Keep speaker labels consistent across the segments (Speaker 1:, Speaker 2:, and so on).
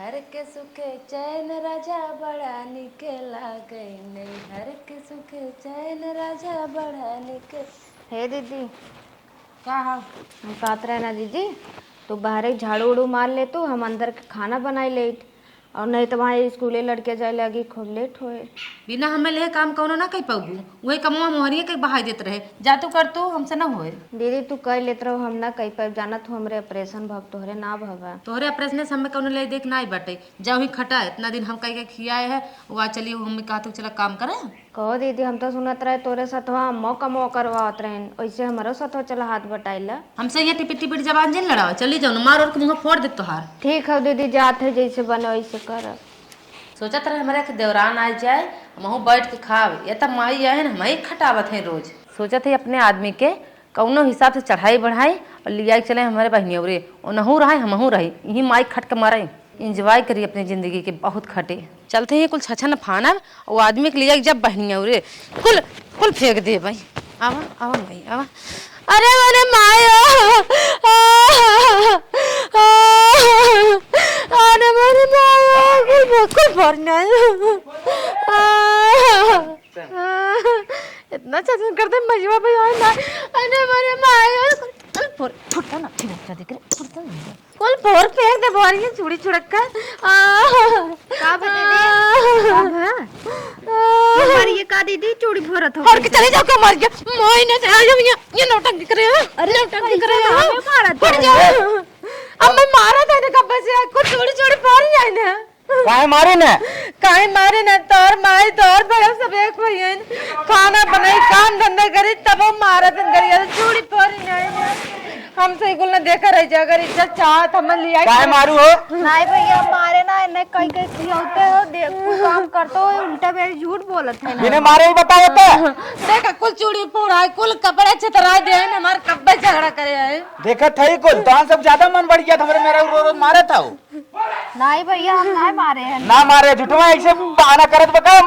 Speaker 1: हर के सुखे चैन राजा बड़ा निके लागे, नहीं हर के सुखे चैन राजा बड़ा निके। हे दीदी
Speaker 2: क्या है?
Speaker 1: हम कहते रहे ना दीदी, तो बाहर एक झाड़ू उड़ू मार ले, तो हम अंदर के खाना बनाई लेट, और नहीं तो वहाँ स्कूले लड़के जाए लगी खूब लेट होए।
Speaker 2: बिना हमें ले काम कौनो ना कह पाबू, वही कमुआ मोहरिए के बहाई देते रहे। जा तू कर, तू हमसे ना होए।
Speaker 1: दीदी तू कह लेत रहो, हम ना कह पाए, जाना तू हमरे ऑपरेशन भव तोहरे ना भवा।
Speaker 2: तोहरे ऑपरेशन से हमें कौनो ले देख ना ही बटे। जाओ ही खटा इतना दिन हम कह के खियाए है, वो आ चलिए मम्मी कहा तू चला काम करे।
Speaker 1: कहो दीदी, हम तो सुनत रहे तोरे साथवा अम्मो कमो करवात रहे, वैसे हमारो साथवा चला हाथ बटाइला।
Speaker 2: हमसे ये टिपिट टिपिट जबान जिन लड़ाओ, चली जाओ ना, मार और के मुँह फोड़ दे तोहार।
Speaker 1: ठीक है दीदी, जात है जैसे बने वैसे कर।
Speaker 2: सोचत रहे हमारे के देवरान आ जाए, हमहू बैठ के खाव, ये तब माई है ना, हम खटावत है रोज। सोचत है अपने आदमी के कौनो हिसाब से चढ़ाई बढ़ाई और लिया चले हमारे बहनियों रे, ओनहू रहे हमहू रही, यही माई खट के मारे, इंजॉय करी अपनी जिंदगी के, बहुत खटे। चलते हैं कुल छछन फाना, वो आदमी के लिया जब बहनियों रे कुल कुल फेंक दे भाई। आवा आवा भाई आवा। अरे मेरे माया, अरे मेरे माया कुल भरना इतना छछन करते मजवा भाई ना। अरे मेरे माया फुटता ना, ठीक है देख रहे फुटता नहीं, कुल फोर फेंक दे बोरी चूड़ी छुड़क कर।
Speaker 1: का दीदी का दीदी चूड़ी भरत हो
Speaker 2: और के चले जाओ के मर गया मोइने से आ जाओ, ये नौटंकी करे। अरे नौटंकी करे फट जाओ। अब मैं मारा था ने कब से कुछ चूड़ी चूड़ी फोड़ जाए ना।
Speaker 3: काहे मारे
Speaker 2: ना तोर माई तोर बड़ा सब एक भैया खाना बनाई काम धंधा करे, तब वो मारा तन करिया चूड़ी फोड़ जाए। हमसे कुल ना देखा रह जा, अगर इज्जत चाहत हम लिया
Speaker 3: काहे मारू हो?
Speaker 1: नहीं भैया मारे ना, इन्हें कहीं कहीं खिलौते हो, देखो काम करते हो उल्टा मेरे झूठ बोलत है ना।
Speaker 3: बिना मारे ही बताओ तो।
Speaker 2: देखा कुल चूड़ी फोड़ा, कुल कपड़े चितरा दे है, हमारे कब्बे झगड़ा करे है।
Speaker 3: देखा था ही कुल तो सब ज्यादा मन बढ़ गया था, मेरा रो मारा था वो।
Speaker 1: नहीं भैया हम नहीं मारे हैं।
Speaker 3: ना मारे झूठवा ऐसे बहाना करत बका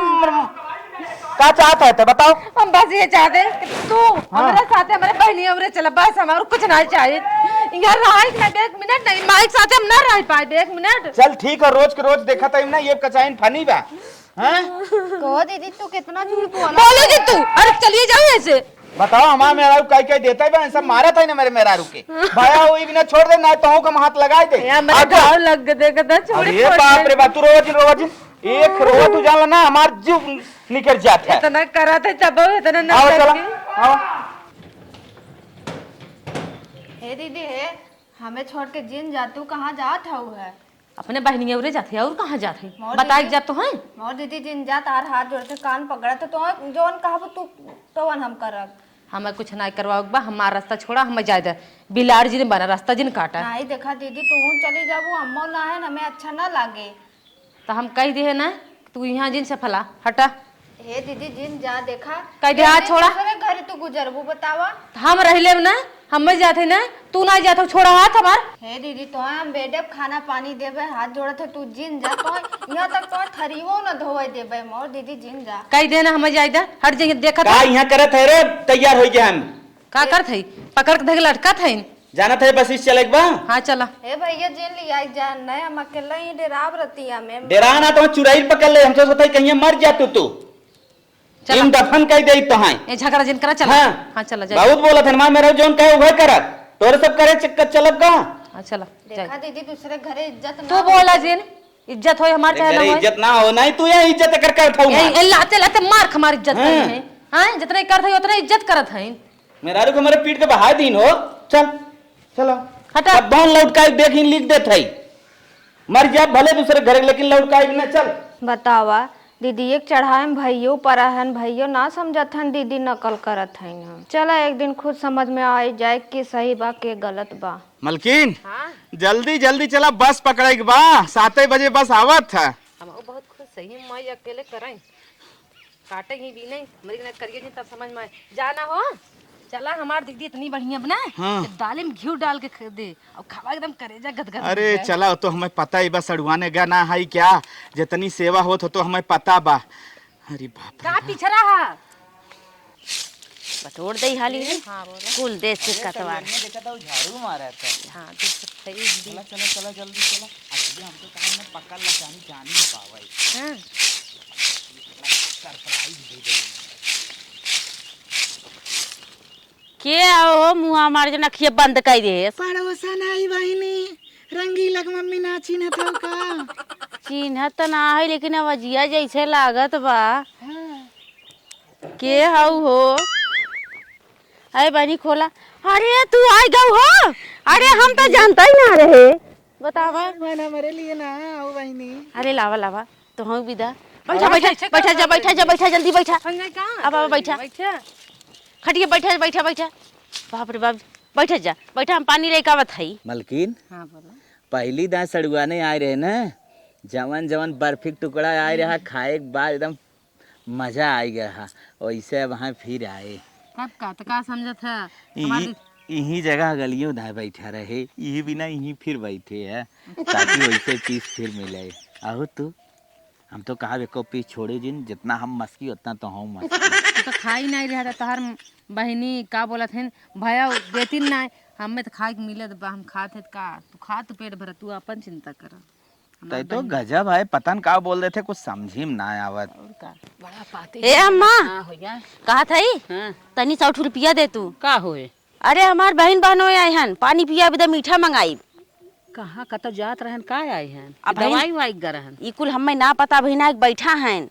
Speaker 3: का चाहता है तो बताओ।
Speaker 2: हम बस ये चाहते हैं कि तू हमारे साथ हमारे बहनियों रे चला, बस हमारे कुछ नहीं चाहिए। यार रहा ना एक मिनट नहीं, माइक साथ हम ना रह पाए एक मिनट।
Speaker 3: चल ठीक है, रोज के रोज देखा था ना ये कचाइन फनी बा। हैं
Speaker 1: कहो दीदी तू कितना झूठ बोला।
Speaker 2: बोलोगी तू? अरे चलिए जाओ ऐसे।
Speaker 3: बताओ हमारा मेहरारू कई कई देता है, सब मारा था ना मेरे मेहरारू के भाया हुई भी ना छोड़ दे, ना तो हम हाथ लगाए दे।
Speaker 2: लग देखा
Speaker 3: अरे बाप रे बाप, तू रोज एक रोज तू जान ना हमार जीव निकल जाता है।
Speaker 2: इतना करा था तब इतना ना।
Speaker 3: आओ चला आओ।
Speaker 1: हे दीदी हे, हमें छोड़ के जिन जातू कहाँ जात है?
Speaker 2: अपने बहनियों रे जाते और कहाँ जाते बताए जा तो है।
Speaker 1: मोर दीदी जिन जा तार हाथ जोड़ के कान पकड़ा तो जोन कहब तू तो हम करब।
Speaker 2: हमें कुछ नहीं करवाओ बा, हमारा रास्ता छोड़ा, हमें जायदा बिलाड़ जी ने बना रास्ता जिन काटा।
Speaker 1: नहीं देखा दीदी तू चली जाबू, अम्मो ना है हमें अच्छा ना लागे।
Speaker 2: तो हम कह दे ना तू यहाँ जिन से फला हटा।
Speaker 1: हे दीदी जिन जा देखा
Speaker 2: कह दे हाथ छोड़ा,
Speaker 1: घर तू गुजरबू बतावा।
Speaker 2: हम रह ले ना, हम जाते ना, तू ना जाते छोड़ा हाथ हमार।
Speaker 1: हे दीदी तो हम बेडे खाना पानी देबे, हाथ जोड़त है तू जिन जा, तो यहाँ तक तो थरीवो न धोए देबे। मोर दीदी जिन जा
Speaker 2: कह देना हमें जायदा हट जाएंगे। देखा
Speaker 3: का यहाँ करत है रे, तैयार हो गए हम
Speaker 2: का कर थई पकड़ के धके लटका थई
Speaker 3: जाना था बस इस चले बा।
Speaker 2: हाँ चला।
Speaker 1: हे भैया जिन लिया जा, नहीं हम अकेला ही डेराव रहती है हमें।
Speaker 3: डेरा ना तो चुराई पकड़ ले, हमसे सोता कहीं मर जा तू इन दफन कह दे तो है
Speaker 2: ये झगड़ा जिन करा चला।
Speaker 3: हाँ,
Speaker 2: हाँ चला जा।
Speaker 3: बहुत बोला था मां मेरा जोन कहे वह कर तोरे सब करे चक्कर चलब का।
Speaker 2: हाँ चला
Speaker 1: देखा दीदी दूसरे घरे इज्जत
Speaker 2: तू बोला जिन इज्जत होय हमार चाहे ना होय,
Speaker 3: इज्जत ना हो नहीं तू ये इज्जत कर उठाऊ
Speaker 2: ए लाते लाते मार हमारी इज्जत नहीं है। हां जितना कर थई उतना इज्जत करत है।
Speaker 3: मेरा रू हमारे पीठ के बहा दीन हो। चल चलो
Speaker 2: हटा।
Speaker 3: अब बहन लौटकाई देखी लिख दे थई मर जा भले दूसरे घरे, लेकिन लौटकाई ना। चल
Speaker 1: बतावा दीदी एक चढ़ाए भैयो पराहन भैयो ना समझत हन, दीदी नकल करत हन। चला एक दिन खुद समझ में आ जाए कि सही बा के गलत बा।
Speaker 3: मलकिन
Speaker 2: हां
Speaker 3: जल्दी जल्दी चला, बस पकड़े के बा 7 बजे बस आवत है।
Speaker 2: हम बहुत खुश सही मैं अकेले कराई काटे ही भी नहीं मरी ना करिए नहीं, तब समझ में जाना हो। चला हमार दीदी इतनी बढ़िया बना
Speaker 3: हाँ।
Speaker 2: दाल में घी डाल के दे और खावा एकदम करेजा गदगद।
Speaker 3: अरे चला तो हमें पता ही बस अड़वाने गा ना है क्या, जितनी सेवा हो तो हमें पता बा। अरे बाप
Speaker 2: का पीछे रहा
Speaker 4: बटोर दई हाली रे।
Speaker 2: हां बोलो
Speaker 4: कुल देश के कतवार।
Speaker 3: देखा था झाड़ू मारा था।
Speaker 2: हां सही
Speaker 3: चला चला चला जल्दी चला, असली हमको काम में पकड़ ला जानी जानी नहीं पावे।
Speaker 2: हाँ
Speaker 3: सरप्राइज दे दे।
Speaker 4: के आओ मुँह मार जना खिए बंद कर दे।
Speaker 3: पड़ोसन आई बहिनी रंगीला के मम्मी ना चिन्हत हो का?
Speaker 4: चिन्ह तो ना है लेकिन अवजिया जैसे लागत बा। के हाउ हो? अरे बनी खोला। अरे तू आई गौ हो? अरे हम तो जानता ही ना रहे। बतावा
Speaker 3: ना मेरे लिए ना आओ बहिनी।
Speaker 4: अरे लावा लावा तो हम विदा। बैठा बैठा बैठा जा बैठा जा बैठा जल्दी बैठा। अब बैठा खटिए बैठा बैठा बैठा। बाप रे बाप बैठा जा बैठा हम पानी लेके आवत हई।
Speaker 5: मलकिन
Speaker 2: हाँ बोलो।
Speaker 5: पहली दांत सड़ुआने आए रहे ना, जवन जवन बर्फी के टुकड़ा आए रहा खाए के बाद एकदम मजा आ गया हा। वैसे वहाँ फिर आए
Speaker 2: कब का तो का समझत है
Speaker 5: यही जगह गलियों दाए बैठा रहे, यही बिना यही फिर बैठे है ताकि वैसे पीस फिर मिले। आहो तू हम तो कहा एको पीस छोड़े जिन, जितना हम मस्की उतना तो हम मस्की।
Speaker 2: तो खाई नहीं रहा तोहर बहनी का बोलत है भैया देती ना हमें तो खाए के मिले तो हम खाते का तू खा तू पेट भर तू अपन चिंता कर।
Speaker 5: तय तो गजब है, पतन का बोल रहे थे कुछ समझी में ना आवत।
Speaker 2: और का बड़ा पाते
Speaker 4: ए अम्मा
Speaker 2: हाँ हो गया।
Speaker 4: कहा थई
Speaker 2: हाँ
Speaker 4: तनी 60 रुपया दे तू।
Speaker 2: का होए
Speaker 4: अरे हमार बहन बहनों आए हन पानी पिया बिदा मीठा मंगाई।
Speaker 2: कहाँ कत जात रहन का आए हैं
Speaker 4: अब बहन-
Speaker 2: दवाई वाई गरहन
Speaker 4: ई कुल हमें ना पता बहिना एक बैठा हन।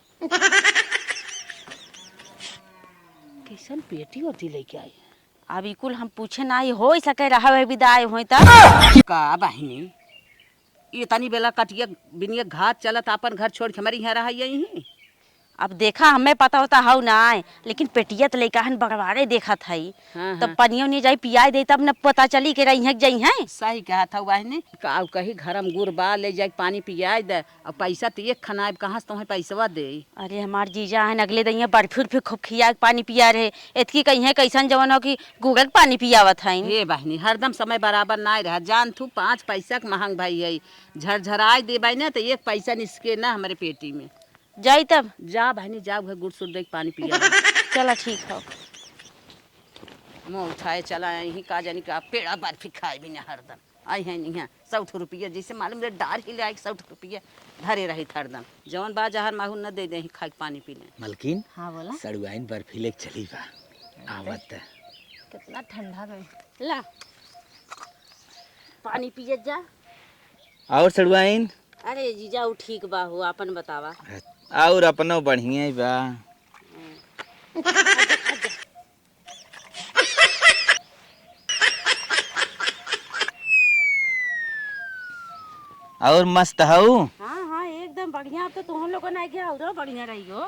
Speaker 2: कैसन पेटी ओटी लेके आई
Speaker 4: अब ई कुल हम पूछे ना ही हो सके रहा है विदा आए होई त
Speaker 6: का बहिनी ये तनी बेला कटिया बिनिया घाट चलत अपन घर छोड़ के हमारी यहाँ रहा यही।
Speaker 4: अब देखा हमें पता होता हाउ ना आए लेकिन पेटिया तो लेका हन बगवारे देखा थई।
Speaker 6: हाँ,
Speaker 4: तब पनियो नहीं जाई पियाई दे तब न पता चली के रही है जई हैं।
Speaker 6: सही कहा था बहिनी का कही घर में गुड़ बा ले जाके पानी पियाई दे और पैसा तो एक खनाब कहाँ से तुम्हें पैसवा दे।
Speaker 4: अरे हमार जीजा हन अगले दिन बर्फी उर्फी खूब खिया के पानी पिया रहे एतकी कही है कैसन जवन हो कि गुड़ के पानी पियावत हईन।
Speaker 6: हे बहिनी हरदम समय बराबर ना रहा जान तू 5 पैसा के महंग भाई है झरझराई दे भाई ना तो एक पैसा निसके ना हमारे पेटी में।
Speaker 4: जाई तब
Speaker 6: जा बहनी जा घर गुड़ सुड़ दे के पानी पिया
Speaker 4: चला ठीक हो।
Speaker 6: मुँह उठाए चला यही का जानी का पेड़ा बर्फी खाए भी ना हरदम आई है नहीं 100 रुपया जैसे मालूम रे डार ही ले आई 100 रुपया धरे रही हरदम जवन बा जहर माहू न दे दे खाए पानी पी ले।
Speaker 5: मलकिन
Speaker 2: हाँ बोला
Speaker 5: सड़ुआइन बर्फी लेके चली बा आवत है।
Speaker 2: कितना ठंडा रहे
Speaker 4: ला पानी पिए जा।
Speaker 5: और सड़ुआइन
Speaker 4: अरे जीजा उ ठीक बा हो अपन बतावा।
Speaker 5: और अपनो बढ़िया ही बा। और मस्त हऊ।
Speaker 4: हाँ हाँ एकदम बढ़िया। अब तो तुम लोगों ने गया उधर बढ़िया रही हो।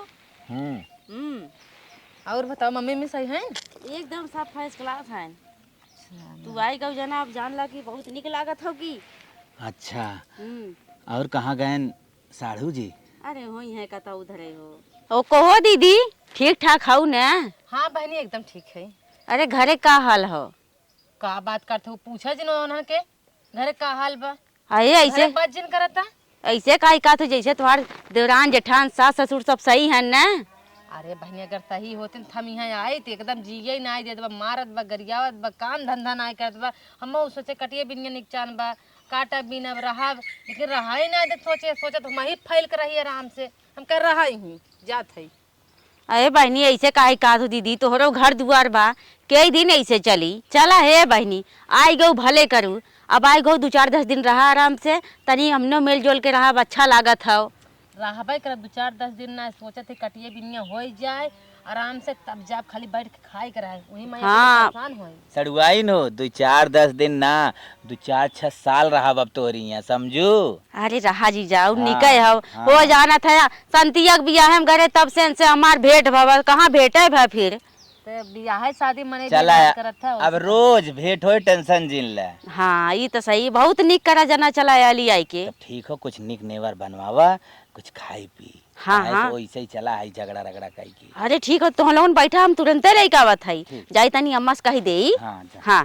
Speaker 2: और बताओ मम्मी में सही है
Speaker 4: एकदम सब फर्स्ट क्लास है। तू आई गौ जना अब जान ला कि बहुत निक लागत हो की।
Speaker 5: अच्छा और कहाँ गए साढ़ू जी?
Speaker 4: अरे हो है कता उधर हो। ओ कहो दीदी ठीक ठाक हऊ ना?
Speaker 2: हाँ बहनी एकदम ठीक है।
Speaker 4: अरे घरे का हाल हो?
Speaker 2: का बात करते हो पूछा जिन्होंने के घरे का हाल बा
Speaker 4: अरे ऐसे
Speaker 2: बात जिन करता
Speaker 4: ऐसे का का तो जैसे तुम्हार देवरान जेठान सास ससुर सब सही है ना?
Speaker 2: अरे बहनी अगर सही होते तो हम यहाँ आए थे एकदम जिये ना आए देत बा मारत बा गरियावत बा काम धंधा ना करत बा हम सोचे कटिए बिनिया निकचान बा काटा बिना रहा लेकिन रहा ही ना दे सोचे तो हम ही फैल कर रही आराम से हम कर रहा ही हूँ जात है।
Speaker 4: अरे बहनी ऐसे काहे का तो दीदी तोहरो घर दुआर बा कई दिन ऐसे चली चला है बहनी आई गो भले करू। अब आई गो 2-4-10 दिन रहा आराम से तनी हमनो मेल जोल के रहा अच्छा लागत हो।
Speaker 2: रहबे कर 2-4-10 दिन ना सोचे थे कटिए बिनिया हो जाए आराम से तब जाब खाली बैठ के खाए कर रहे वही मैं
Speaker 4: हाँ।
Speaker 2: परेशान होई।
Speaker 5: सड़ुआइन हो 2-4-10 दिन ना 2-4-6 साल रहा अब तोहरी यहाँ समझू।
Speaker 4: अरे रहा जी जाओ
Speaker 5: हाँ,
Speaker 4: निकल हो
Speaker 5: हाँ।
Speaker 4: हो जाना था संतियक बियाह हम घरे तब से हमार भेंट भवा कहाँ भेटे भा फिर
Speaker 2: तो बियाह शादी मने
Speaker 5: चला
Speaker 2: करत था
Speaker 5: अब रोज भेंट हो टेंशन जिन ले।
Speaker 4: हाँ ये तो सही बहुत निक करा जना चला अली आई के।
Speaker 5: तब ठीक हो कुछ निक नेवर बनवावा कुछ खाई पी।
Speaker 4: हाँ,
Speaker 5: काहे
Speaker 4: हाँ।
Speaker 5: तो ऐसे ही चला है झगड़ा रगड़ा कई की।
Speaker 4: अरे ठीक है तो लोगन बैठा हम तुरंते रही का बात है जाई तनी अम्मा से कही दे।
Speaker 5: हाँ, जा।
Speaker 4: हाँ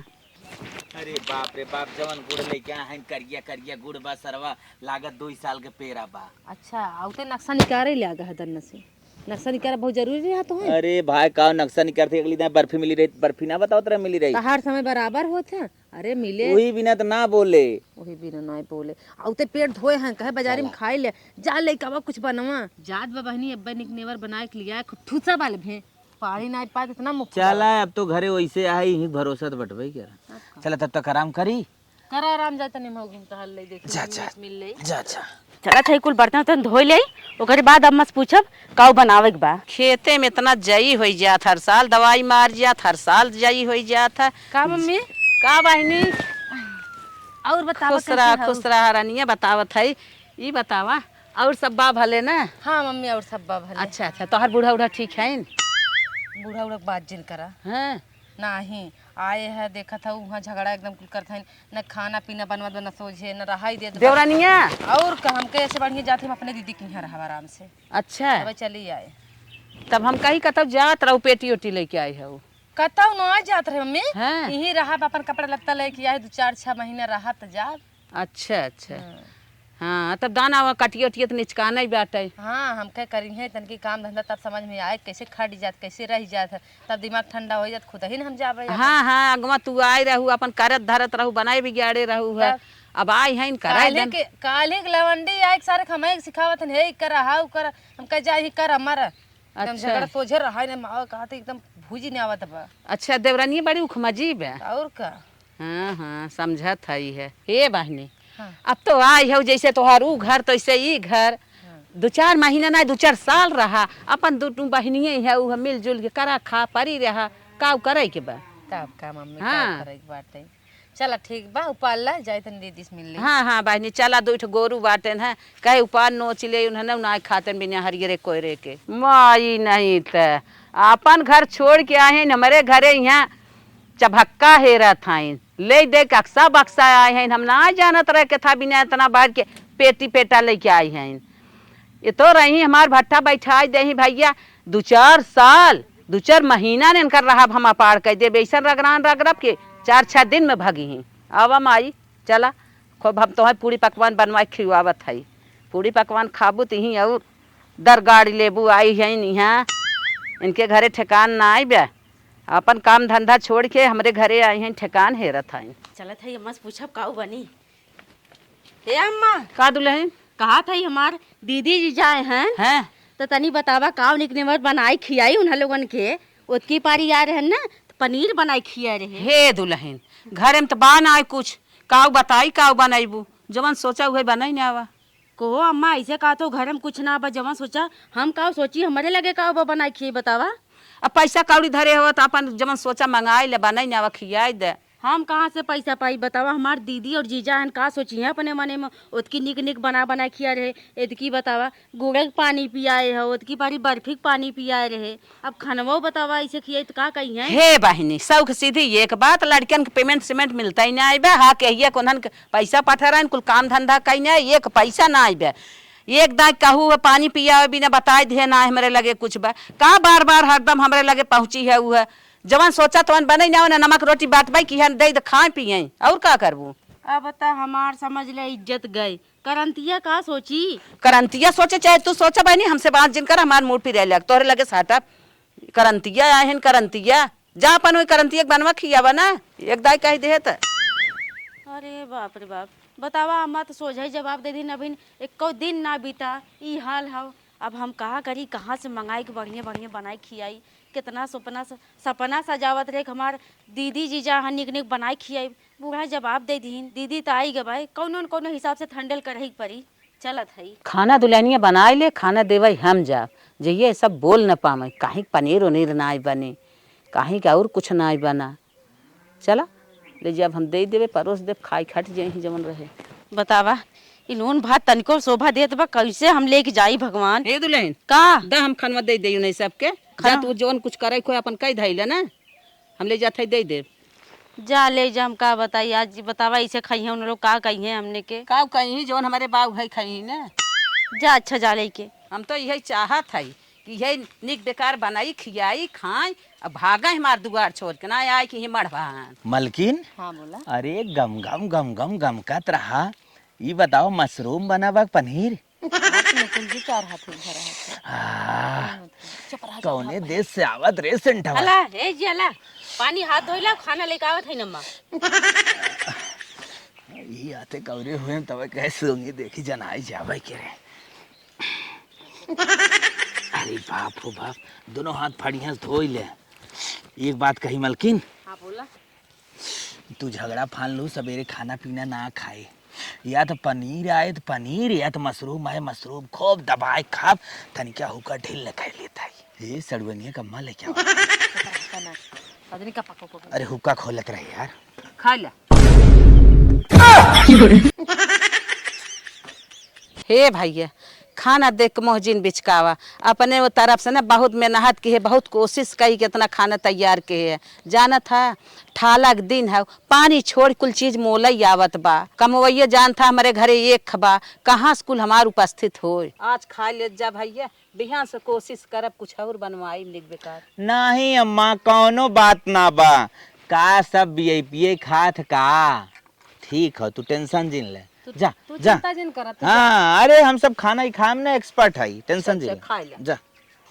Speaker 5: अरे बाप रे बाप जवन गुड़ लेके आए करिया करिया गुड़ बा सरवा लागत 2 साल के पेड़ा बा।
Speaker 2: अच्छा आउते नक्शा निकाले ले आगा हदन से नक्शा निकाल बहुत जरूरी रहा तो है।
Speaker 5: अरे भाई का नक्शा निकालते अगली दिन बर्फी मिली रही बर्फी ना बताओ तेरा मिली रही।
Speaker 2: हर समय बराबर होते अरे मिले
Speaker 5: वही बिना तो ना बोले।
Speaker 2: वही बिना नहीं बोले औते पेट धोए हैं कहे बाजारी में खाई ले जा ले कबा कुछ बनवा जात बा बहनी अब्बा निक नेवर बनाए के लिया खूब ठूसा वाले भे पानी ना पाए इतना मुख
Speaker 5: चला अब तो घरे वैसे आई ही भरोसा तो बटवाई क्या। चला तब तक आराम करी।
Speaker 2: करा आराम जाता नहीं मौगी में टहल ले देखी मिल ले
Speaker 5: जा जा।
Speaker 4: चला था कुल बर्तन उर्तन धोई ले ओकरे बाद अम्मा से पूछब काऊ बनावे के बा।
Speaker 6: खेते में इतना जई हो जात हर साल दवाई मार जात हर साल जई हो जात है
Speaker 2: का मम्मी
Speaker 6: का बहनी
Speaker 2: और बतावा
Speaker 6: खुश रहा रानिया बतावत है ई बतावा और सब बा भले ना।
Speaker 2: हाँ मम्मी और सब बा भले।
Speaker 6: अच्छा अच्छा तोहर बूढ़ा उढ़ा ठीक है
Speaker 2: बूढ़ा उड़ा बात जिन करा
Speaker 6: हैं
Speaker 2: नहीं आए है देखा था वहाँ झगड़ा एकदम कुल करता है न खाना पीना बनवा दो न सोझे न रहाई दे
Speaker 6: देवरानिया
Speaker 2: और हम के ऐसे बढ़िया जाते हम अपने दीदी के यहाँ रहा आराम से।
Speaker 6: अच्छा
Speaker 2: अब चली आए
Speaker 6: तब हम कहीं कतब जात रहू पेटी ओटी लेके आई हो
Speaker 2: कतौ न जात रहे मम्मी
Speaker 6: हाँ।
Speaker 2: यही रहा अपन कपड़ा लत्ता लेके आए 2-4-6 महीना रहा तो जा।
Speaker 6: अच्छा अच्छा हाँ तब दाना हुआ कटिए उटिए तो निचका नहीं बाटे।
Speaker 2: हाँ हम क्या करी है तनकी काम धंधा तब समझ में आए कैसे खट जात कैसे रह जात तब दिमाग ठंडा हो जात खुद ही न हम जाबे।
Speaker 6: हाँ हाँ अगवा तू आए रहू अपन करत धरत रहू बनाए बिगाड़े रहू है अब आई है कराए
Speaker 2: काले के लवंडी आए सारे खमाई सिखावत है कर हाउ कर हम कह जाए कर हमारा एकदम झगड़ा सोझे रहा है ना कहा तो एकदम भूजी नहीं आवत बा।
Speaker 6: अच्छा देवरानी बड़ी उखमजीब है
Speaker 2: और का
Speaker 6: हाँ हाँ समझत है ये हे बहनी
Speaker 2: हाँ।
Speaker 6: अब तो आई हो जैसे तोहार ऊ घर तो ऐसे ई घर 2-4 महीना नहीं 2-4 साल रहा अपन दू बहनिए है ऊ मिलजुल के करा खा परी रहा काव करे के बा
Speaker 2: तब का मम्मी
Speaker 6: हाँ।
Speaker 2: का करे के बाटे। चला ठीक बा उपाल ला जाए तन दीदी से मिल ले।
Speaker 6: हाँ हाँ बहनी चला 2 गोरू बाटेन है कहे ऊपर नोच ले उन्हें ना खातन बिना हरियरे कोयरे के माई नहीं त अपन घर छोड़ के आए हैं हमारे घरे यहाँ चभक्का हेरा था ले दे अक्सा बक्सा आए हैं हम ना जानत रहे के था बिना इतना बाहर के पेटी पेटा लेके आए हैं ये तो रही हमार भट्ठा बैठा दे भैया 2-4 साल 2-4 महीना ने इनकर रहा हम अपार कह दे बेसन रगरान रगरब के 4-6 दिन में भागी हैं। अब हम आई चला खूब हम तो पूरी पकवान बनवाए खिलवावत है पूरी पकवान खाबू तही और दर गाड़ी लेबू आई है यहाँ इनके घरे ठेकान ना आई बे अपन काम धंधा छोड़ के हमारे घरे आई हैं ठेकान हेरत है।
Speaker 4: चलत है अम्मा से पूछब काऊ बनी। हे अम्मा
Speaker 6: का दुल्हन
Speaker 4: कहा था हमार दीदी जी जाए हैं तो तनी बतावा काऊ निकनेवर बनाई खियाई उन्हें लोगन के उतकी पारी आ रहे ना तो पनीर बनाई खिया रहे।
Speaker 6: हे दुल्हन घरे में तो बान आए कुछ काऊ बताई काऊ बनाईबू जवन सोचा हुए बनाई ना आवा
Speaker 4: को अम्मा ऐसे कहा तो घर में कुछ ना बा जमा सोचा हम काऊ सोची हमारे लगे काऊ बनाई खिए बतावा।
Speaker 6: अब पैसा कौड़ी धरे हो तो अपन जवन सोचा मंगाई ले बनाई ना आवा खियाई दे
Speaker 4: हम कहाँ से पैसा पाई बतावा हमार दीदी और जीजा हन का सोची है अपने मने में उतकी निक निक बना खिया रहे इतकी बतावा गुड़ के पानी पियाए है उतकी पारी बर्फी पानी पियाए रहे अब खनवो बतावा ऐसे खिया तो का कही है।
Speaker 6: हे बहनी सौख सीधी एक बात लड़कियन के पेमेंट सीमेंट मिलता ही ना आइबे हाँ कहिए कोनहन के पैसा पठा कुल काम धंधा कहीं ना एक पैसा ना आइबे एक दाग कहू है पानी पिया बिना बताए दे ना हमारे लगे कुछ बा कहाँ बार बार हरदम हमारे लगे पहुँची है वो है जवन सोचा तो बने ना नमक रोटी बात बाई की दे खाए पिए और का करबू।
Speaker 4: अब बता हमार समझ ले इज्जत गई करंतिया का सोची
Speaker 6: करंतिया सोचे चाहे तू सोचा बहनी हमसे बात जिनकर हमार मूड पे लग तोहरे लगे साटा करंतिया आए हैं करंतिया जा अपन वही करंतिया बनवा खियावा ना एक दाई कही दे त
Speaker 4: अरे बाप रे बाप बतावा अम्मा तो सोझा जवाब दे दिन अभी एको दिन ना बीता ई हाल हाउ अब हम कहाँ करी कहाँ से मंगाई के बढ़िया बढ़िया बनाई खियाई कितना सपना सजावत रहे हमार दीदी जीजा हाँ निक निक बनाई खियाई बूढ़ा जवाब दे दीन दीदी तो आई गए कौनो न कौनो हिसाब से ठंडल कर परी चलत है
Speaker 6: खाना दुल्हनिया बनाए ले खाना देवे हम जा जइए सब बोल न पावे काहे पनीर उनीर ना आई बने काहे के और कुछ ना आई बना चला ले जब हम दे देवे परोस देव खाई खट जाए जमन रहे
Speaker 4: बतावा इ नून भात तनिको शोभा देत बा कैसे हम लेके जाई भगवान।
Speaker 6: हे दुल्हन
Speaker 4: का
Speaker 6: दा हम खनवा दे देयू नहीं सबके जा तू जोन कुछ करे को अपन कह धइले ना हम ले जाते दे दे
Speaker 4: जा ले जा हम का बताई आज बतावा इसे खाई उन लोग का कही है हमने के
Speaker 6: का कहीं जोन हमारे बाबू है खाई ना
Speaker 4: जा अच्छा जा ले के
Speaker 6: हम तो यही चाहत है कि यही निक बेकार बनाई खियाई खाए अब भागा हमार दुआर छोड़ के ना आए कि मढ़वान
Speaker 5: मलकिन
Speaker 2: हाँ बोला
Speaker 5: अरे गम गम गम गम गम कत रहा ये बताओ मशरूम बनावा पनीर कौने देश से आवत रे सेंटवा
Speaker 4: अला हे जी अला पानी हाथ धोइला खाना लेके आवत है नम्मा।
Speaker 5: ये आते कवरे हुए तब कैसे होंगे देखी जनाई जावे के रे। अरे बाप हो बाप, दोनों हाथ फाड़िया धोई ले। एक बात कही मलकिन,
Speaker 4: हाँ बोला।
Speaker 5: तू झगड़ा फान लू सवेरे खाना पीना ना खाए, या तो पनीर आए तो पनीर, या तो मशरूम आए मशरूम, खूब दबाए खाब तनिका हुक्का ढील लगा लेता है। ये सड़वनिया का माल है क्या? अरे हुक्का खोलत रहे यार।
Speaker 6: खा ला। हे भैया, खाना देख के मोहजिन बिचकावा अपने वो तरफ से ना बहुत मेहनत की है, बहुत कोशिश करी कि इतना खाना तैयार के है। जाना था ठाला के दिन है, पानी छोड़ कुल चीज मोल आवत बा। कमवैया जान था हमारे घरे एक खबा, कहाँ स्कूल हमार उपस्थित हो। आज खा ले जा भैया, बिहान से कोशिश करब कुछ और बनवाई लिख बेकार।
Speaker 5: नहीं अम्मा, कौनो बात ना बा, का सब वीआईपी खात का। ठीक है, तू टेंशन जिन ले, जा जा। हाँ, अरे हम सब खाना ही खाम ना, एक्सपर्ट है, टेंशन जिन ले, जा।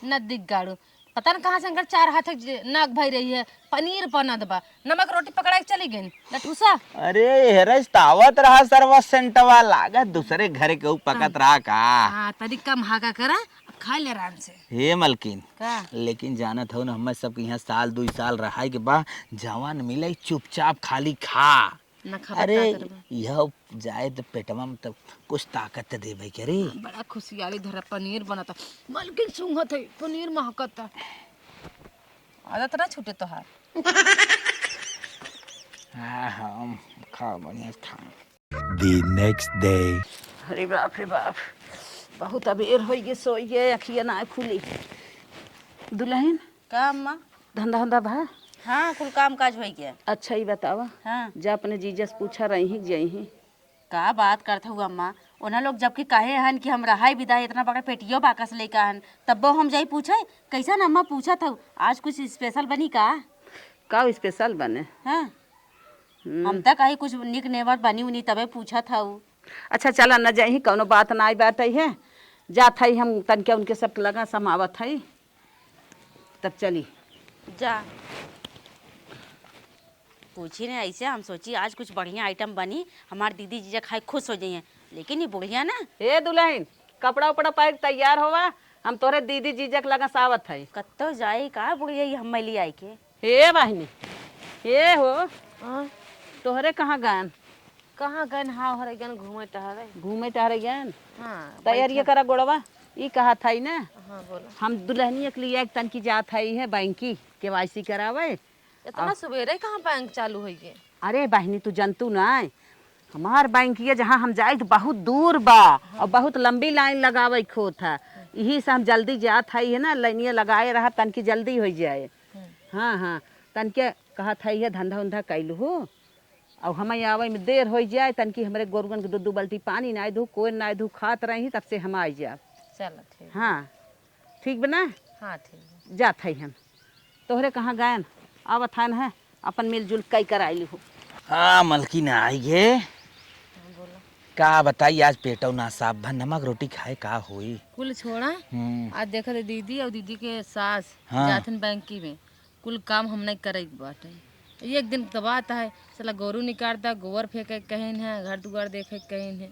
Speaker 2: न दिख गाड़ू पता न कहाँ से अंकर चार हाथ नाक भई रही है। पनीर बनत बा, नमक रोटी पकड़ा के चली गई लठूसा।
Speaker 5: अरे हेरस तावत रहा सर्वा सेंटवा, लागत दूसरे घर के पकत रहा का।
Speaker 2: हाँ तरीका महाका करा, खा ले आराम से।
Speaker 5: हे मलकिन
Speaker 2: का?
Speaker 5: लेकिन जानत हो ना, हमें सब यहाँ साल 2 साल रहा के बा, जवान मिले चुपचाप खाली खा।
Speaker 2: न खा
Speaker 5: अरे यह जाए तो पेटवा में तब कुछ ताकत तो देवे के रे।
Speaker 2: बड़ा खुशियाली धरा पनीर बनता, मलकिन सूंघत है पनीर महकता। आदत ना छूटे तोहार।
Speaker 5: हाँ हाँ, खा बढ़िया खा।
Speaker 7: The next day.
Speaker 6: अरे बाप रे बाप, बहुत अबेर हो गए, सोइए अखिया ना खुली। दुल्हन
Speaker 4: का अम्मा?
Speaker 6: धंधा धंधा भा?
Speaker 4: हाँ कुल काम काज हो गया।
Speaker 6: अच्छा ही बतावा।
Speaker 4: हाँ
Speaker 6: जा अपने जीजा से पूछा रही ही जई ही।
Speaker 4: का बात करते हुआ अम्मा, उन्हें लोग जबकि कहे हन कि हम रहाई विदाई इतना बड़ा पेटियो बाकस लेके हन, तब हम जाई पूछे कैसा न अम्मा पूछा था आज कुछ स्पेशल बनी का?
Speaker 6: का स्पेशल बने?
Speaker 4: हाँ हम तक कहीं कुछ निक नेवर बनी उनी तबे पूछा था।
Speaker 6: अच्छा चला न जाई, कौनो बात ना आई बात है, जात है हम तनके उनके सब लगा समावत है, तब चली
Speaker 4: जा पूछी नहीं ऐसे। हम सोची आज कुछ बढ़िया आइटम बनी, हमारी दीदी जीजा खाए खुश हो जाइए, लेकिन ये बुढ़िया ना।
Speaker 6: हे दुल्हन, कपड़ा उपड़ा पैक तैयार होवा, हम तोरे दीदी जीजा के लगा सावत है।
Speaker 4: कत्तो जाए का बुढ़िया ये हम ले आई के।
Speaker 6: हे बहनी, हे हो तोहरे कहाँ गन?
Speaker 2: कहाँ गन? हाँ हरे गन घूमे टहरे।
Speaker 6: घूमे टहरे गन?
Speaker 2: हाँ
Speaker 6: तैयारी करा गोड़वा। ई कहा था ना,
Speaker 2: हाँ बोलो।
Speaker 6: हम दुल्हनिया के लिए एक तन की जात है बैंकी केवाईसी करावे।
Speaker 2: इतना सवेरे कहाँ बैंक चालू हो गए?
Speaker 6: अरे बहनी तू जनतू ना, हमार बैंकिया जहाँ हम जाए तो बहुत दूर बा और बहुत लंबी लाइन लगावे खो था, यही से हम जल्दी जात है ना, लाइनिया लगाए रहा तन की जल्दी हो जाए। हाँ हाँ, तन के कहा था ये धंधा उंधा कैलू हो, और हमें आवे में देर हो जाए, तन की हमारे गोरुगन के 2 बाल्टी पानी ना दू, कोई ना दू, खात रही तब से हम आ जाए।
Speaker 2: चलो ठीक।
Speaker 6: हाँ ठीक बना।
Speaker 2: हाँ ठीक
Speaker 6: जात है हम। तोहरे कहाँ गायन आवत है ना, अपन मिलजुल कई कर आइली हो।
Speaker 5: हाँ मलकिन आई गे, का बताई आज पेटो ना साफ भा, नमक रोटी खाए का होई।
Speaker 2: कुल छोड़ा। आज देखा थे दीदी और दीदी के सास
Speaker 5: हाँ।
Speaker 2: जाथन बैंकी में, कुल काम हम नहीं करे बाटे। एक दिन तो बात है, साला गोरू निकालता, गोबर फेंके कहीं है, घर दुआर देखे कहीं है,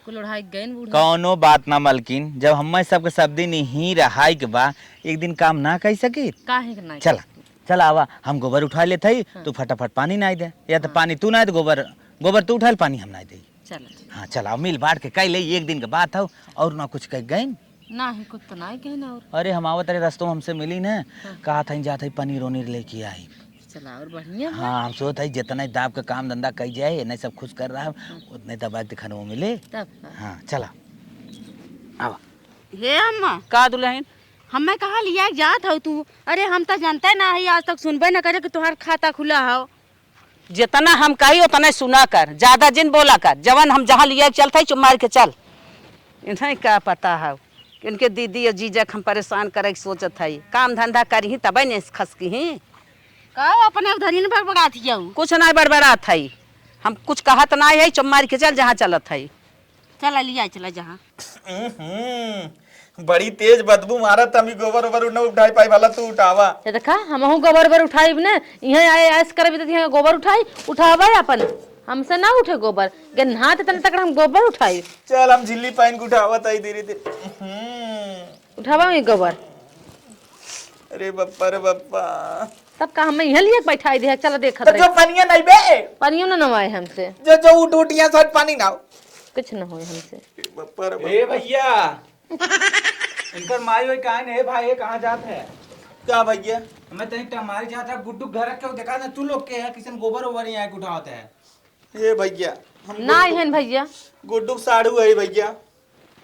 Speaker 2: कुल उड़ाई गए बूढ़ा।
Speaker 5: कौनो बात ना मलकिन, जब हमें सबके सब दिन ही रहाई के बा, एक दिन काम ना कर सकी।
Speaker 2: काहे के नहीं?
Speaker 5: चला चला आवा, हम गोबर उठा लेते ही, तू फटाफट पानी ना दे, या तो पानी तू ना दे, गोबर तू उठा, पानी हम ना दे।
Speaker 2: चलो
Speaker 5: हाँ चला मिल बांट के कई ले, एक दिन के बात हो, और ना कुछ कह गए
Speaker 2: ना ही कुछ तो नहीं कहना। और
Speaker 5: अरे हम आवत रहे रस्तों हमसे मिली ना, कहा था जात है पनीर वनीर लेके आई।
Speaker 2: चला और बढ़िया।
Speaker 5: हाँ हम सोच है जितना ही दाब का काम धंधा कर जाए, नहीं सब खुश कर रहा है, उतने दबा दिखाने को मिले।
Speaker 2: तब
Speaker 5: हाँ चला आवा।
Speaker 4: हे अम्मा,
Speaker 6: का दुल्हन?
Speaker 4: हमें कहा लिया जात हो तू? अरे हम तो जानते ना ही, आज तक सुनबे न करे कि तुम्हार खाता खुला हो।
Speaker 6: जितना हम कही उतना सुना कर, ज्यादा जिन बोला कर, जवन हम जहाँ लिया चलता है चुप मार के चल। इन्हें क्या पता है कि उनके दीदी और जीजक हम परेशान करे के सोचत है, काम धंधा करी तब न खस की ही।
Speaker 4: का अपने उधरी न बड़बड़ा थी जाऊ?
Speaker 6: कुछ ना बड़बड़ात है, हम कुछ कहत ना है, चुप मार के चल जहाँ चलत है।
Speaker 4: चला लिया चला जहाँ।
Speaker 3: बड़ी तेज बदबू मारत, हमी गोबर ओबर न उठाई पाई वाला तू उठावा।
Speaker 2: ये देखा हमहू गोबर बर उठाई ने यहाँ आए ऐस करबी तो यहाँ गोबर उठाई उठावा अपन हमसे ना उठे गोबर के नहाते तन तक हम गोबर उठाई।
Speaker 3: चल हम झिल्ली पाइन के उठावा ताई धीरे धीरे।
Speaker 2: उठावा में गोबर।
Speaker 3: अरे बप्पा रे बप्पा,
Speaker 2: तब का हम यहाँ लिए बैठाई दे चलो देख
Speaker 3: तो जो पनिया नहीं बे,
Speaker 2: पानियों ना नवाए हमसे,
Speaker 3: जो जो उठ उठ यहाँ साथ पानी ना
Speaker 2: कुछ ना हो हमसे।
Speaker 3: बप्पा रे
Speaker 5: ए भैया इनकर माई वही कहाँ है भाई, कहाँ जात है?
Speaker 3: क्या भैया?
Speaker 5: मैं तनी टमारी जाता गुड्डू घर के देखा ना, तू लोग के है किसन गोबर ओबर यहाँ के उठावत है।
Speaker 3: ये भैया हम
Speaker 2: ना है भैया,
Speaker 3: गुड्डू साड़ू है भैया।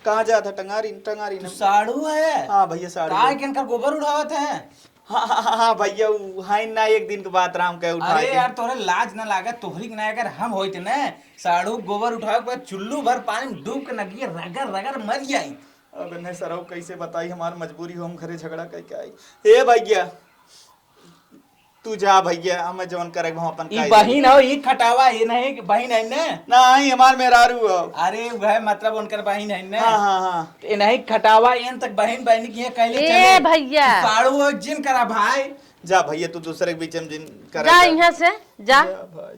Speaker 3: कहाँ जाता? टंगारी टंगारी
Speaker 5: तू साड़ू है?
Speaker 3: हाँ भैया साड़ू।
Speaker 5: कहाँ के इनकर गोबर उठावत है?
Speaker 3: हाँ भैया हाई ना एक दिन के बाद राम के उठा
Speaker 5: अरे यार तोरे लाज ना लागे, तोहरी के ना अगर हम होते ना साड़ू गोबर उठावे के बाद चुल्लू भर पानी में डूब के नगिए रगड़ रगड़ मर जाई।
Speaker 3: अब नहीं सर कैसे बताई, हमार मजबूरी हो, हम घरे झगड़ा करके आई। ए भैया तू जा भैया, हमें जवन करे हम अपन
Speaker 5: ई बहिन हो, ई खटावा ये नहीं बहिन है ने?
Speaker 3: नहीं हमार मेहरारू हो।
Speaker 5: अरे वह मतलब उनकर बहिन है ने?
Speaker 3: हाँ हाँ हाँ।
Speaker 5: ये नहीं खटावा इन तक बहिन बहन की है कहले
Speaker 2: ए
Speaker 5: चले
Speaker 2: भैया
Speaker 5: साड़ू हो जिन करा भाई।
Speaker 3: जा भैया तू दूसरे के बीच में जिन करे
Speaker 2: जा यहाँ से जा,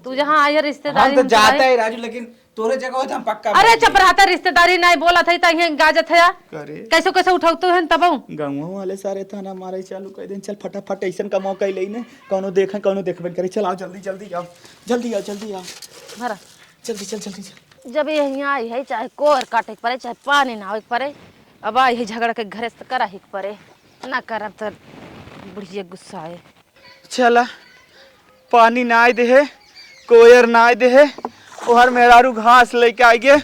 Speaker 2: तू जहाँ आया रिश्तेदारी
Speaker 5: हम तो जाते है राजू, लेकिन तोरे जगह होता हम पक्का।
Speaker 2: अरे चुप रहता, रिश्तेदारी नहीं बोला था तो यहाँ गाजत है
Speaker 3: करे
Speaker 2: कैसे कैसे उठाते हैं तब
Speaker 3: गाँव वाले सारे थाना मारे चालू कर दें। चल फटाफट ऐसा का मौका ले ने, कौनो देखें कौनो देखबे करे। चल आओ जल्दी जल्दी आओ, जल्दी आओ जल्दी आओ,
Speaker 2: भरा
Speaker 3: जल्दी चल जल्दी चल।
Speaker 2: जब यहाँ आई है चाहे कोर काटे के पड़े चाहे पानी ना हो के पड़े, अब आई है झगड़ा के घरे से करा ही के पड़े, ना करब तो बुढ़िया गुस्सा है।
Speaker 3: चला पानी ना आए दे, कोयर ना आए दे, ओहर मेहरारू घास लेके आई गे,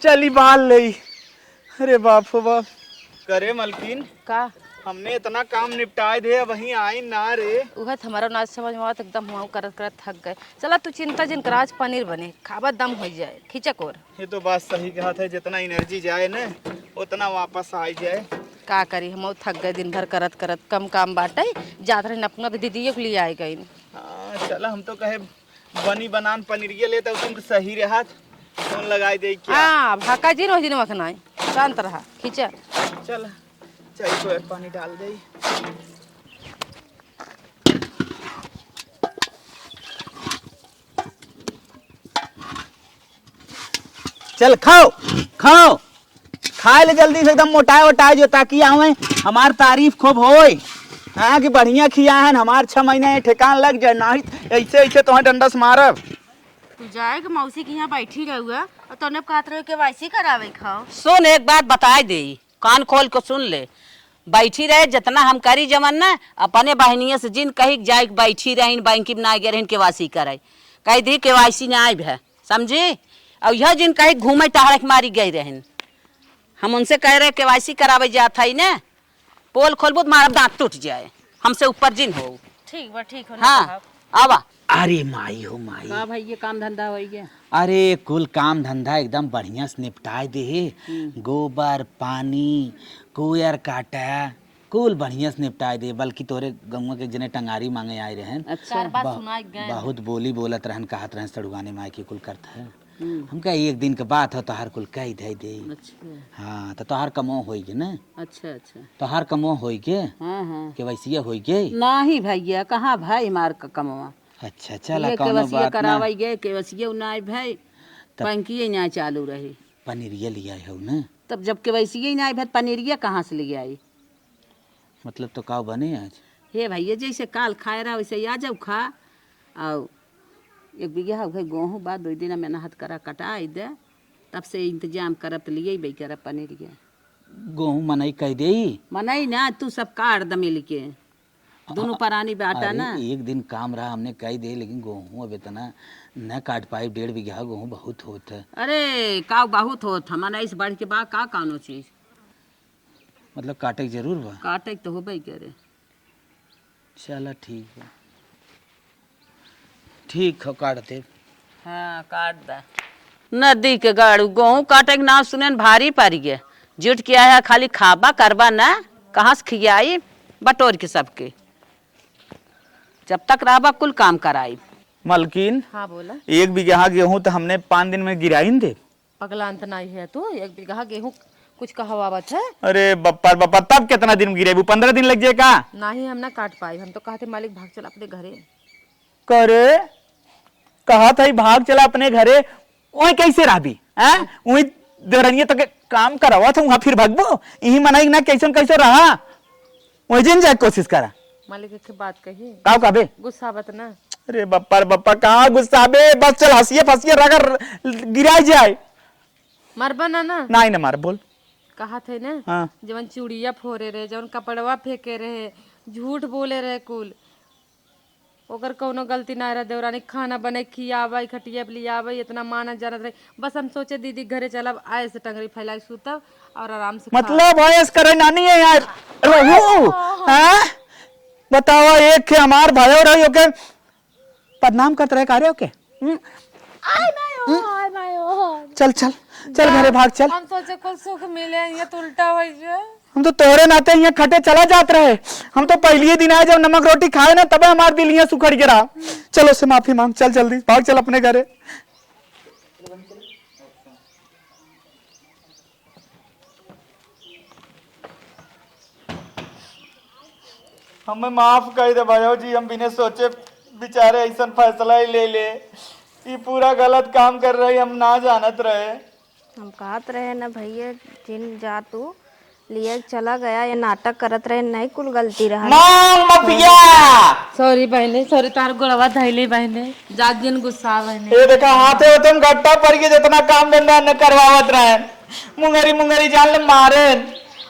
Speaker 3: चली बाल लई। अरे बाप हो बाप। करे मलकिन
Speaker 2: का
Speaker 3: हमने इतना काम निपटाए दे, वहीं आई ना रे।
Speaker 2: उहे तो हमारा नाच समझ में आवत, एकदम हुआ करत करत थक गए। चला तू चिंता जिन कर, आज पनीर बने खावा दम हो जाए खिचक और।
Speaker 3: ये तो बात सही कहा था, जितना एनर्जी जाए ना उतना वापस आ जाए।
Speaker 2: का करी हम थक गए दिन भर करत करत, कम काम बाटे जात रहे अपना तो दीदियों के लिए आए गई।
Speaker 3: हाँ चला, हम तो कहे बनी बनान पनीरिया लेता तुम सही रहा, फोन लगाई दे क्या।
Speaker 2: हाँ भाका जी रोज दिन वखना है, शांत रहा खींचा।
Speaker 3: चल चाय को पानी डाल दे।
Speaker 5: चल खाओ खाओ, खाए ले जल्दी से एकदम मोटाए वटाए जो, ताकि आवे हमार तारीफ खूब होए। हाँ कि बढ़िया खिया है, हमार 6 महीने ठेकान लग जाए, नहीं ऐसे ऐसे तुम्हें डंडस मारब।
Speaker 4: तू जाए कि मौसी के यहाँ बैठी रहुआ और तूने कहत रहे के वाइसी करावे खाओ।
Speaker 6: सुन एक बात बताए दे, कान खोल के सुन ले। बैठी रहे जितना हम करी जमन ना अपने बहनिया से जिन कही जाए बैठी रही बैंक में ना गए रही केवासी करे, कह दी केवासी ना आए है समझे। और यह जिन कही घूमे टहरक मारी गई रहन, हम उनसे कह रहे केवासी करावे जात है ना, पोल खोलबो तो मारा दांत टूट जाए, हमसे ऊपर जिन हो।
Speaker 4: ठीक बा ठीक हो।
Speaker 6: हाँ आवा।
Speaker 5: अरे माई हो माई,
Speaker 6: का भैया काम धंधा हो गया?
Speaker 5: अरे कुल काम धंधा एकदम बढ़िया से निपटाए दे, गोबर पानी कोयर काटा कुल बढ़िया से निपटाए दे। बल्कि तोरे गौवा के जने टंगारी मांगे आए रहन,
Speaker 6: अच्छा
Speaker 5: बहुत बोली बोलत रहन, कहत रहन सड़ुआने माई के कुल करता है। हम कहा एक दिन के बात हो तोहार कुल कह दे दे।
Speaker 6: अच्छा
Speaker 5: हाँ तो तोहार कमो होई गे ना,
Speaker 6: अच्छा अच्छा।
Speaker 5: तोहार कमो होई गे
Speaker 6: हाँ हाँ
Speaker 5: के वैसे होई गे।
Speaker 6: नहीं भैया कहाँ भाई मार का कमवा,
Speaker 5: अच्छा चला
Speaker 6: ये
Speaker 5: कौनो
Speaker 6: केवसिया
Speaker 5: बात ना।
Speaker 6: करावाई गए केवसिया ना भाई, बैंकिए ना चालू रहे।
Speaker 5: पनीरिया लिया हो ना,
Speaker 6: तब जब केवसिया ना भाई पनीरिया कहाँ से ले आई?
Speaker 5: मतलब तो का बने आज?
Speaker 6: हे भैया जैसे काल खाए रहा वैसे आ जाओ खा। और 1 बीघा भाई गेहूँ बाद 2 दिन मेहनत करा कटाई दे, तब से इंतजाम करब तो लिए भाई करब पनीरिया।
Speaker 5: गेहूँ मनई कह दे
Speaker 6: मनई ना तू सब काट द मिल के, दोनों परानी बाटा ना।
Speaker 5: एक दिन काम रहा हमने कह दे, लेकिन गेहूँ अब इतना न काट पाए। 1.5 बीघा गेहूँ बहुत होता है।
Speaker 6: अरे का बहुत होत हम इस बढ़ के बा का कानो चीज
Speaker 5: मतलब काटे के जरूर बा,
Speaker 6: काटे तो होबे करे।
Speaker 5: चला ठीक बा, ठीक हो काट दे।
Speaker 6: हाँ काट दा। नदी के गाड़ू गेहूँ काटे के नाम सुने भारी पड़ गया, जुट के आया खाली खाबा करबा ना, कहाँ से खियाई बटोर के सबके, जब तक रहबा कुल काम कराई।
Speaker 3: मलकिन
Speaker 2: हाँ बोला।
Speaker 3: 1 बीघा गेहूं तो हमने 5 दिन में गिराई न दे।
Speaker 2: पगलांत नहीं है तू 1 बीघा गेहूं कुछ कहवावत है।
Speaker 3: अरे बप्पा बप्पा तब कितना दिन गिरेबू 15 दिन लग जाए का?
Speaker 2: नहीं हम ना काट पाई, हम तो कहते मालिक भाग चल अपने घरे।
Speaker 3: करे कहा था भाग चला अपने घरे, वही कैसे रहबी हैं? वही देवरनिया तो के काम करावा था वहां फिर भागबो, यही मनाई ना कैसन कैसे रहा, वही जिन जाए कोशिश करा।
Speaker 2: मालिक के बात कही
Speaker 3: का कहबे?
Speaker 2: गुस्सा बत ना।
Speaker 3: अरे बप्पा कहाँ गुस्सा बे, बस चल हंसिए फंसिए रगर गिराई जाए।
Speaker 2: मरबा ना ना
Speaker 3: नहीं ना मार बोल।
Speaker 2: कहा थे ना
Speaker 3: हाँ।
Speaker 2: जवन चूड़िया फोरे रहे, जवन कपड़वा फेंके रहे, झूठ बोले रहे कुल, ओकर कौनो गलती ना रहे। देवरानी खाना बने खियावे खटिया पे लियावे इतना माना जानत रहे। बस हम सोचे दीदी घरे चलब, आए से टंगरी फैला के सुतब और आराम से
Speaker 3: मतलब भैंस करे नानी है यार रहू हैं? बताओ एक के हमार भयो रही ओके बदनाम करते रहे कार्य ओके। चल चल चल घरे भाग चल।
Speaker 2: हम सोचे कुछ सुख मिले, ये तो उल्टा हो जाए।
Speaker 3: हम तो तोहरे नाते यहाँ खटे चला जात रहे, हम तो पहली दिन आए जब नमक रोटी खाए ना तबे हमार दिल यहाँ सुखड़ गिरा। चलो से माफी मांग, चल जल्दी भाग चल अपने घरे। हमें माफ कर दे भाई जी, हम बिना सोचे बेचारे ऐसा फैसला ही ले ले, ये पूरा गलत काम कर रहे हम ना जानत रहे।
Speaker 1: हम कहत रहे ना भैया जिन जा तू लिए चला गया, ये नाटक करत रहे, नहीं कुल गलती रहा।
Speaker 3: माफिया
Speaker 2: सॉरी बहने, सॉरी तार गोड़वा धैले बहने, जात दिन गुस्सा बहने।
Speaker 3: ये देखा हाथे तुम गट्टा पर के जितना काम धंधा न करवावत रहे, मुंगरी मुंगरी जान ले मारे।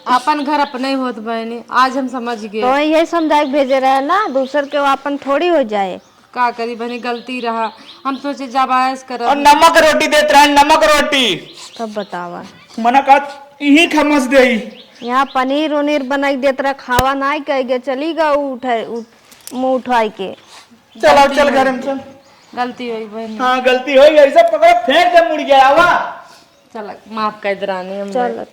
Speaker 2: अपन घर अपने ही होत बहने, आज हम समझ गए।
Speaker 1: तो यही समझा के भेजे रहे ना, दूसर के अपन थोड़ी हो जाए।
Speaker 2: का करी बहने, गलती रहा, हम सोचे जब आयस कर।
Speaker 3: और नमक रोटी देते रहे, नमक रोटी
Speaker 1: तब बतावा
Speaker 3: मना का यही खमस दे।
Speaker 1: यहाँ पनीर उनीर बनाई देत रहा, खावा नहीं कह गए, चली गा मुँह उठाई के।
Speaker 3: चलो चल घर में चल।
Speaker 2: गलती हुई बहन।
Speaker 3: हाँ गलती हो गई, सब पकड़ो फेंक दे मुड़ गया। आवा
Speaker 2: चल माफ कर दरानी हम।
Speaker 1: चलो।